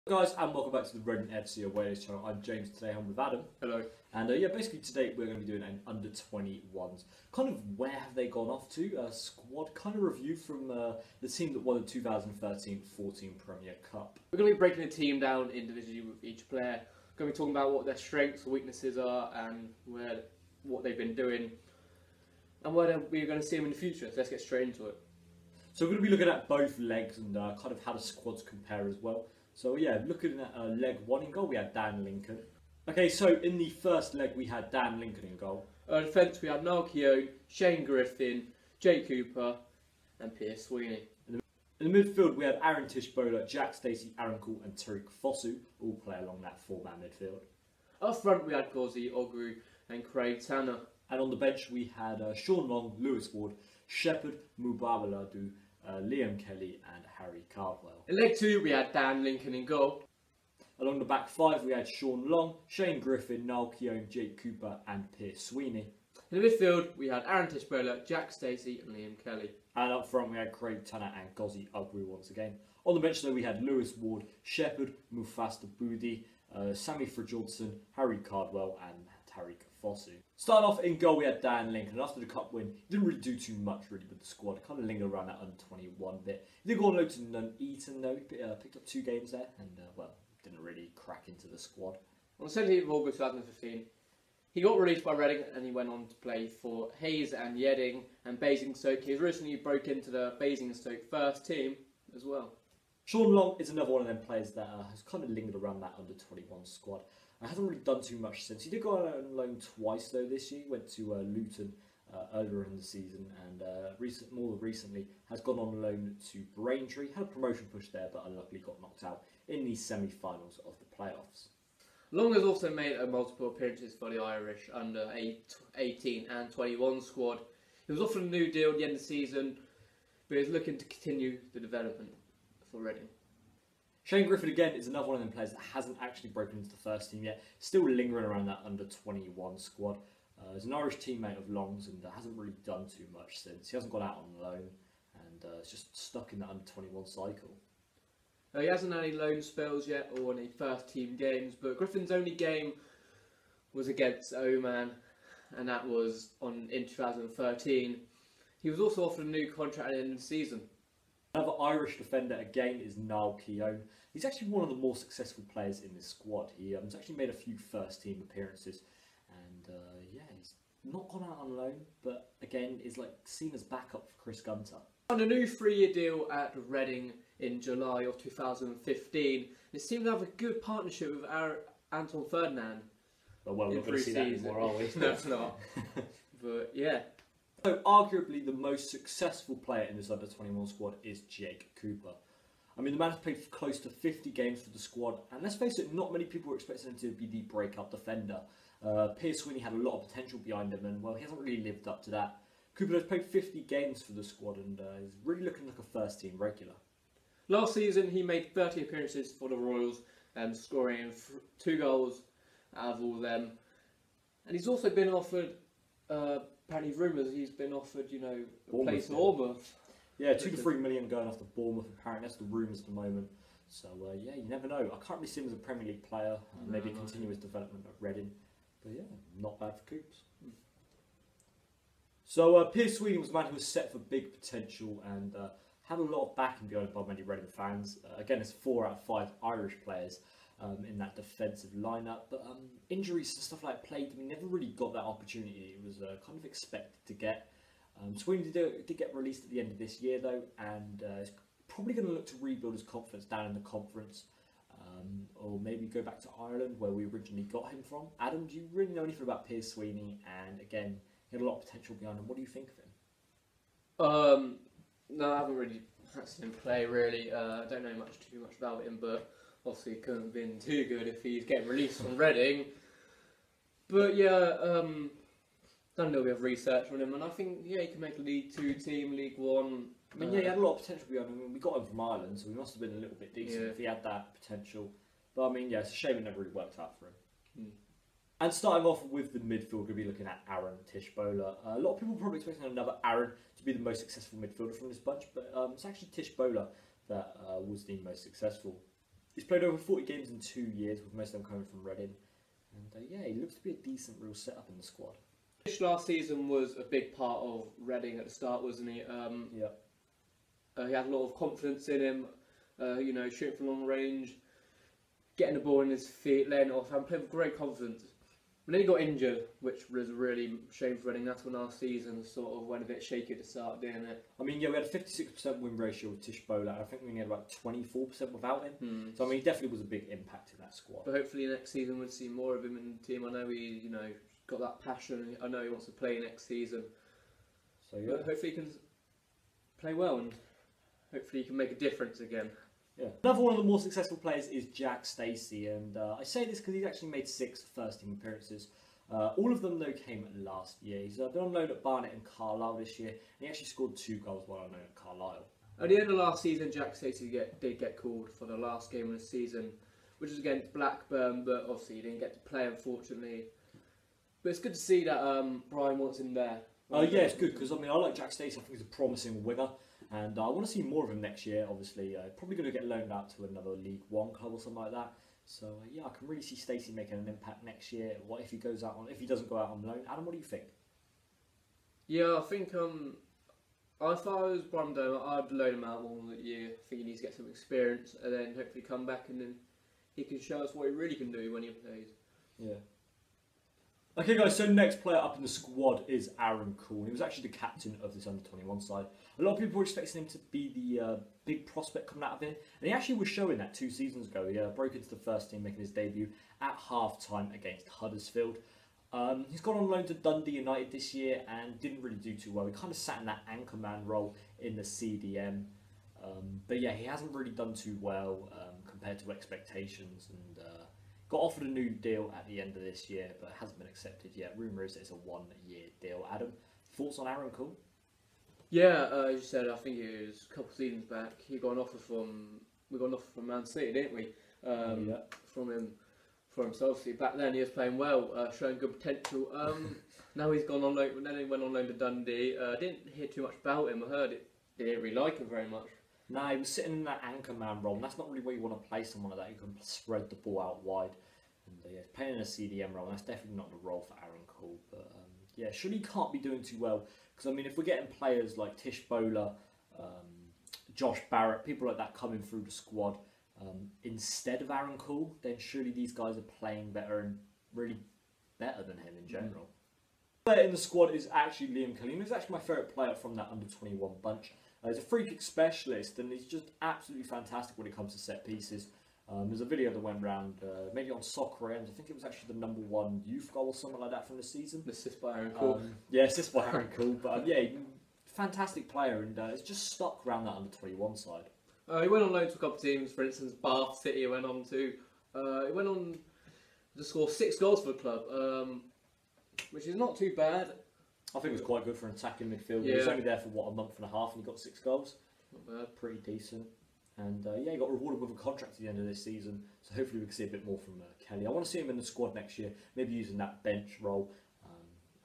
Guys, and welcome back to the Reading FC Awareness channel. I'm James. Today I'm with Adam. Hello. And basically today we're going to be doing an under 21s. Kind of where have they gone off to? Squad kind of review from the team that won the 2013-14 Premier Cup. We're going to be breaking the team down individually with each player. We're going to be talking about what their strengths or weaknesses are and what they've been doing and where we're going to see them in the future. So let's get straight into it. So we're going to be looking at both legs and kind of how the squads compare as well. So yeah, looking at leg 1 in goal, we had Dan Lincoln. Okay, so in the first leg we had Dan Lincoln in goal. Defence we had Niall Keown, Shane Griffin, Jake Cooper and Pierce Sweeney. In the midfield we had Aaron Tish-Bowler, Jack Stacey, Aaron Cool and Tariq Fosu all play along that four-man midfield. Up front we had Gozzy Ogru and Craig Tanner. And on the bench we had Sean Long, Lewis Ward, Shepherd, Mubabaladu, Liam Kelly and Harry Cardwell. In leg 2 we had Dan Lincoln in goal. Along the back 5 we had Sean Long, Shane Griffin, Niall Keown, Jake Cooper and Pierce Sweeney. In the midfield we had Aaron Tish-Bowler, Jack Stacey and Liam Kelly. And up front we had Craig Tanner and Gozzy Ogru once again. On the bench though we had Lewis Ward, Shepherd, Mufasta Budi, Sammy Fridjonsson, Harry Cardwell and Tariq Fosu. Starting off in goal we had Dan Lincoln, and after the cup win he didn't really do too much really with the squad. Kind of lingered around that under 21 bit. He did go on loan to Nuneaton though, he picked up 2 games there and didn't really crack into the squad. On the 17th of August 2015 he got released by Reading and he went on to play for Hayes and Yeading and Basingstoke. He recently broke into the Basingstoke first team as well. Sean Long is another one of them players that has kind of lingered around that under 21 squad. Hasn't really done too much since. He did go on loan twice though this year. He went to Luton earlier in the season and more recently has gone on loan to Braintree. Had a promotion push there but unluckily got knocked out in the semi-finals of the playoffs. Long has also made multiple appearances for the Irish under 18 and 21 squad. He was offered a new deal at the end of the season but is looking to continue the development for Reading. Shane Griffin again is another one of them players that hasn't actually broken into the first team yet, still lingering around that under 21 squad. He's an Irish teammate of Long's and hasn't really done too much since. He hasn't gone out on loan and is just stuck in that under 21 cycle. He hasn't had any loan spells yet or any first team games, but Griffin's only game was against Oman and that was in 2013. He was also offered a new contract at the end of the season. Another Irish defender again is Niall Keown. He's actually one of the more successful players in this squad. He's actually made a few first team appearances and yeah, he's not gone out on loan but again is like seen as backup for Chris Gunter. On a new 3-year deal at Reading in July of 2015, they seem to have a good partnership with Anton Ferdinand. But well, we're not going to see that anymore, are we? No, it's not. But yeah. So arguably the most successful player in this under 21 squad is Jake Cooper. I mean, the man has played close to 50 games for the squad, and let's face it, not many people were expecting him to be the breakout defender. Pierce Sweeney had a lot of potential behind him, and well, he hasn't really lived up to that. Cooper has played 50 games for the squad, and is really looking like a first team regular. Last season, he made 30 appearances for the Royals, scoring 2 goals out of all of them. And he's also been offered, apparently rumours, he's been offered, a place at Bournemouth. Yeah, 2 to 3 million going off to Bournemouth, apparently. That's the rumours at the moment. So, yeah, you never know. I can't really see him as a Premier League player. Maybe continue his development at Reading. But yeah, not bad for Coops. So, Pierce Sweeney was a man who was set for big potential and had a lot of backing behind by many Reading fans. Again, it's 4 out of 5 Irish players in that defensive lineup. But injuries and stuff like played, he never really got that opportunity. It was kind of expected to get. Sweeney did get released at the end of this year though, and is probably going to look to rebuild his confidence down in the conference, or maybe go back to Ireland where we originally got him from. Adam, do you really know anything about Pierce Sweeney? And again, he had a lot of potential behind him. What do you think of him? No, I haven't really seen him play really. I don't know too much about him, but obviously it couldn't have been too good if he's getting released from Reading. But yeah, done a little bit of research on him, and I think yeah, he can make a League 2 team, League 1. I mean, yeah, he had a lot of potential behind him. We got him from Ireland, so he must have been a little bit decent if he had that potential. But I mean, yeah, it's a shame it never really worked out for him. And starting off with the midfield, we're going to be looking at Aaron Tish-Bowler. A lot of people probably expecting another Aaron to be the most successful midfielder from this bunch, but it's actually Tish-Bowler that was the most successful. He's played over 40 games in 2 years, with most of them coming from Reading. And yeah, he looks to be a decent real setup in the squad. Fish last season was a big part of Reading at the start, wasn't he? Yeah. He had a lot of confidence in him, shooting from long range, getting the ball in his feet, laying it off, and playing with great confidence. But then he got injured, which was a really shame for Reading. That's when our season sort of went a bit shaky at the start, didn't it? I mean, yeah, we had a 56% win ratio with Tish Bowler. I think we had about 24% without him. Hmm. So, I mean, he definitely was a big impact in that squad. But hopefully next season we'll see more of him in the team. I know he, got that passion. I know he wants to play next season. So, yeah. But hopefully he can play well and hopefully he can make a difference again. Yeah. Another one of the more successful players is Jack Stacey, and I say this because he's actually made 6 first-team appearances. All of them, though, came last year. He's been on loan at Barnet and Carlisle this year, and he actually scored 2 goals while on loan at Carlisle. At the end of last season, Jack Stacey did get called for the last game of the season, which was against Blackburn, but obviously he didn't get to play, unfortunately. But it's good to see that Brian wants him there. Yeah, it's good, because I like Jack Stacey. I think he's a promising winger, and I want to see more of him next year, obviously. Probably going to get loaned out to another League One club or something like that. So, yeah, I can really see Stacey making an impact next year. What if he doesn't go out on loan? Adam, what do you think? Yeah, I think if I was Brian Domer, I'd loan him out one year. I think he needs to get some experience and then hopefully come back and then he can show us what he really can do when he plays. Yeah. Okay, guys, so next player up in the squad is Aaron Cool. He was actually the captain of this under-21 side. A lot of people were expecting him to be the big prospect coming out of it, and he actually was showing that 2 seasons ago. He broke into the first team, making his debut at half-time against Huddersfield. He's gone on loan to Dundee United this year and didn't really do too well. He kind of sat in that anchorman role in the CDM. But yeah, he hasn't really done too well compared to expectations, and got offered a new deal at the end of this year, but it hasn't been accepted yet. Rumour is it's a 1-year deal. Adam, thoughts on Aaron Cool? Yeah, as you said, I think it was a couple of seasons back. We got an offer from Man City, didn't we? Yeah. From him, for himself. See, back then he was playing well, showing good potential. Now he's gone on loan. Then he went on loan to Dundee. Didn't hear too much about him. I heard it. They didn't really like him very much. No, he was sitting in that anchorman role, and that's not really where you want to play someone like that. You can spread the ball out wide. And yeah, playing in a CDM role, and that's definitely not the role for Aaron Cool. But yeah, surely he can't be doing too well. Because, I mean, if we're getting players like Tish Bowler, Josh Barrett, people like that coming through the squad instead of Aaron Cool, then surely these guys are playing better and really better than him in general. Player in the squad is actually Liam Killeen. He's actually my favourite player from that under-21 bunch. He's a free kick specialist, and he's just absolutely fantastic when it comes to set pieces. There's a video that went around, maybe on Soccer Ends. I think it was actually the #1 youth goal or something like that from the season. Assist by Aaron Cool. Yeah, assist by Aaron Cool. But yeah, fantastic player, and it's just stuck around that under-21 side. He went on loan to a couple of teams. For instance, Bath City he went on to. He went on to score 6 goals for the club, which is not too bad. I think it was quite good for an attacking midfielder. Yeah. He was only there for, a month and a half, and he got 6 goals. Not bad. Pretty decent. And yeah, he got rewarded with a contract at the end of this season, so hopefully we can see a bit more from Kelly. I want to see him in the squad next year, maybe using that bench role.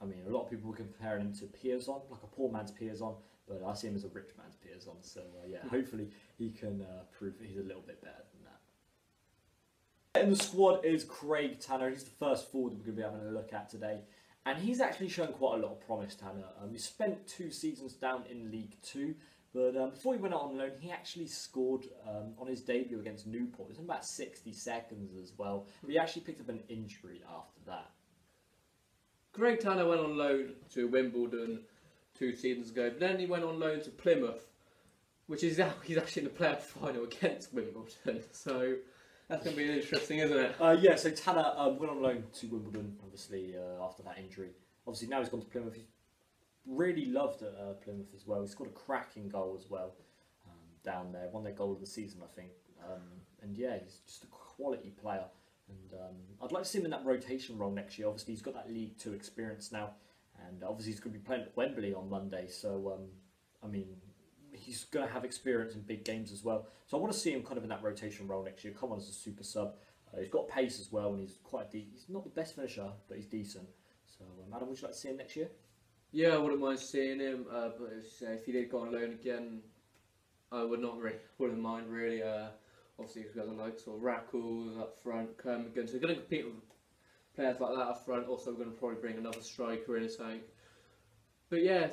I mean, a lot of people were comparing him to Piazon, like a poor man's Piazon, but I see him as a rich man's Piazon. So yeah, hopefully he can prove that he's a little bit better than that. In the squad is Craig Tanner. He's the first forward we're going to be having a look at today. And he's actually shown quite a lot of promise, Tanner. He spent 2 seasons down in League 2. But before he went out on loan, he actually scored on his debut against Newport. It was in about 60 seconds as well. But he actually picked up an injury after that. Craig Tanner went on loan to Wimbledon 2 seasons ago. But then he went on loan to Plymouth, which is now he's actually in the playoff final against Wimbledon. So that's going to be interesting, isn't it? Yeah, so Tanner went on loan to Wimbledon, obviously, after that injury. Obviously, now he's gone to Plymouth. He's really loved at Plymouth as well. He scored a cracking goal as well down there. Won their goal of the season, I think. And yeah, he's just a quality player. And I'd like to see him in that rotation role next year. Obviously, he's got that League 2 experience now. And obviously, he's going to be playing at Wembley on Monday. So, I mean, he's going to have experience in big games as well. So I want to see him kind of in that rotation role next year. Come on as a super sub. He's got pace as well, and he's quite he's not the best finisher, but he's decent. So, Adam, would you like to see him next year? Yeah, I wouldn't mind seeing him, but if he did go on loan again, I wouldn't mind really. Obviously, we've got the likes of Rackles up front, Kermigan. So we're going to compete with players like that up front. Also, we're going to probably bring another striker in or something. But yeah,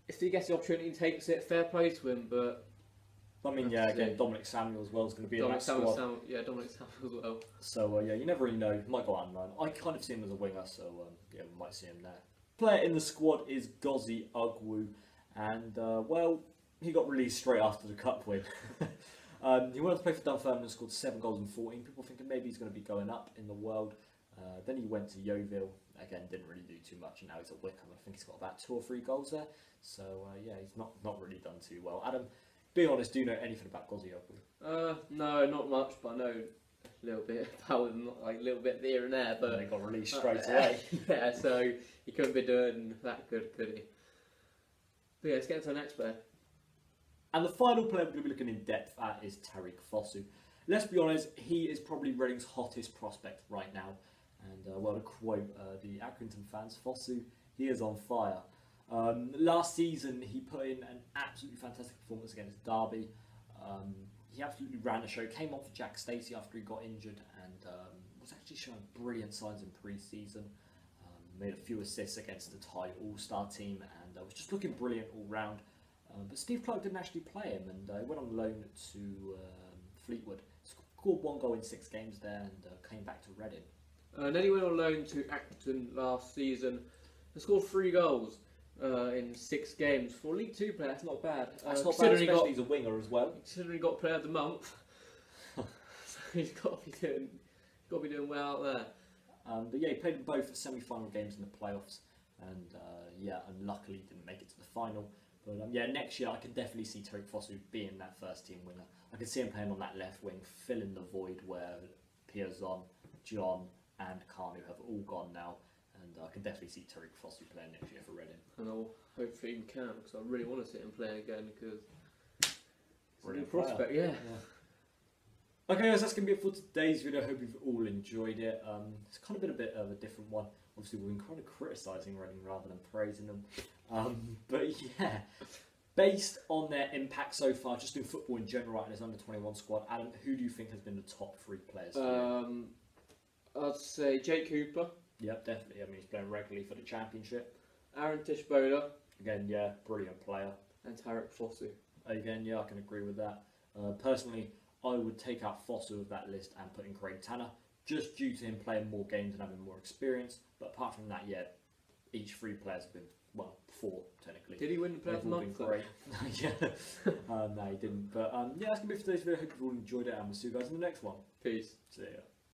if he gets the opportunity and takes it, fair play to him. But I mean, yeah, again, Dominic Samuel as well is going to be in that squad. Dominic Samuel as well. So yeah, you never really know. He might go out and line. I kind of see him as a winger, so yeah, we might see him there. Player in the squad is Gozi Ugwu, and well, he got released straight after the cup win. He went on to play for Dunfermline and scored 7 goals in 14. People thinking maybe he's going to be going up in the world. Then he went to Yeovil. Again, didn't really do too much, and now he's at Wickham. I think he's got about 2 or 3 goals there. So yeah, he's not really done too well. Adam, be honest, do you know anything about Gozi Ugwu? No, not much, but I know a little bit about him, like a little bit here and there. But he got released straight away. Yeah, so he couldn't be doing that good, could he? But yeah, let's get to the next player. And the final player we're going to be looking in depth at is Tariq Fosu. Let's be honest, he is probably Reading's hottest prospect right now. And well, to quote the Accrington fans, Fosu, he is on fire. Last season, he put in an absolutely fantastic performance against Derby. He absolutely ran the show, came on for Jack Stacey after he got injured, and was actually showing brilliant signs in pre-season. Made a few assists against the Thai All-Star team, and was just looking brilliant all round. But Steve Clarke didn't actually play him, and he went on loan to Fleetwood. Scored 1 goal in 6 games there, and came back to Reading. And then he went on loan to Acton last season and scored 3 goals in 6 games. For a League 2 player, that's not bad. That's not bad, especially he's a winger as well. Considering he got Player of the Month, so he's got to be doing well out there. But yeah, he played in both semi-final games in the playoffs, and yeah, unluckily didn't make it to the final. But yeah, next year I can definitely see Tariq Fosu being that first team winner. I can see him playing on that left wing, filling the void where Piazon, John and Kanu have all gone now. And I can definitely see Tariq Fosu playing next year for Reading. And I'll hopefully he can, because I really want to see him play again, because it's a Brilliant new prospect, yeah. Okay guys, that's going to be it for today's video. I hope you've all enjoyed it. It's kind of been a bit of a different one. Obviously we've been kind of criticising Reading rather than praising them. But yeah, based on their impact so far, just in football in general and his under-21 squad, Adam, who do you think has been the top 3 players? I'd say Jake Cooper. Yep, definitely. I mean, he's playing regularly for the Championship. Aaron Tishbola. Again, yeah, brilliant player. And Tariq Fosu. Again, yeah, I can agree with that. Personally, I would take out Fosu of that list and put in Craig Tanner, just due to him playing more games and having more experience. But apart from that, yeah, each 3 players have been, well, 4 technically. Did he win the Player of the Month? Great. Yeah, no, he didn't. But yeah, that's going to be it for today's video. I hope you've all enjoyed it, and we'll see you guys in the next one. Peace. See ya.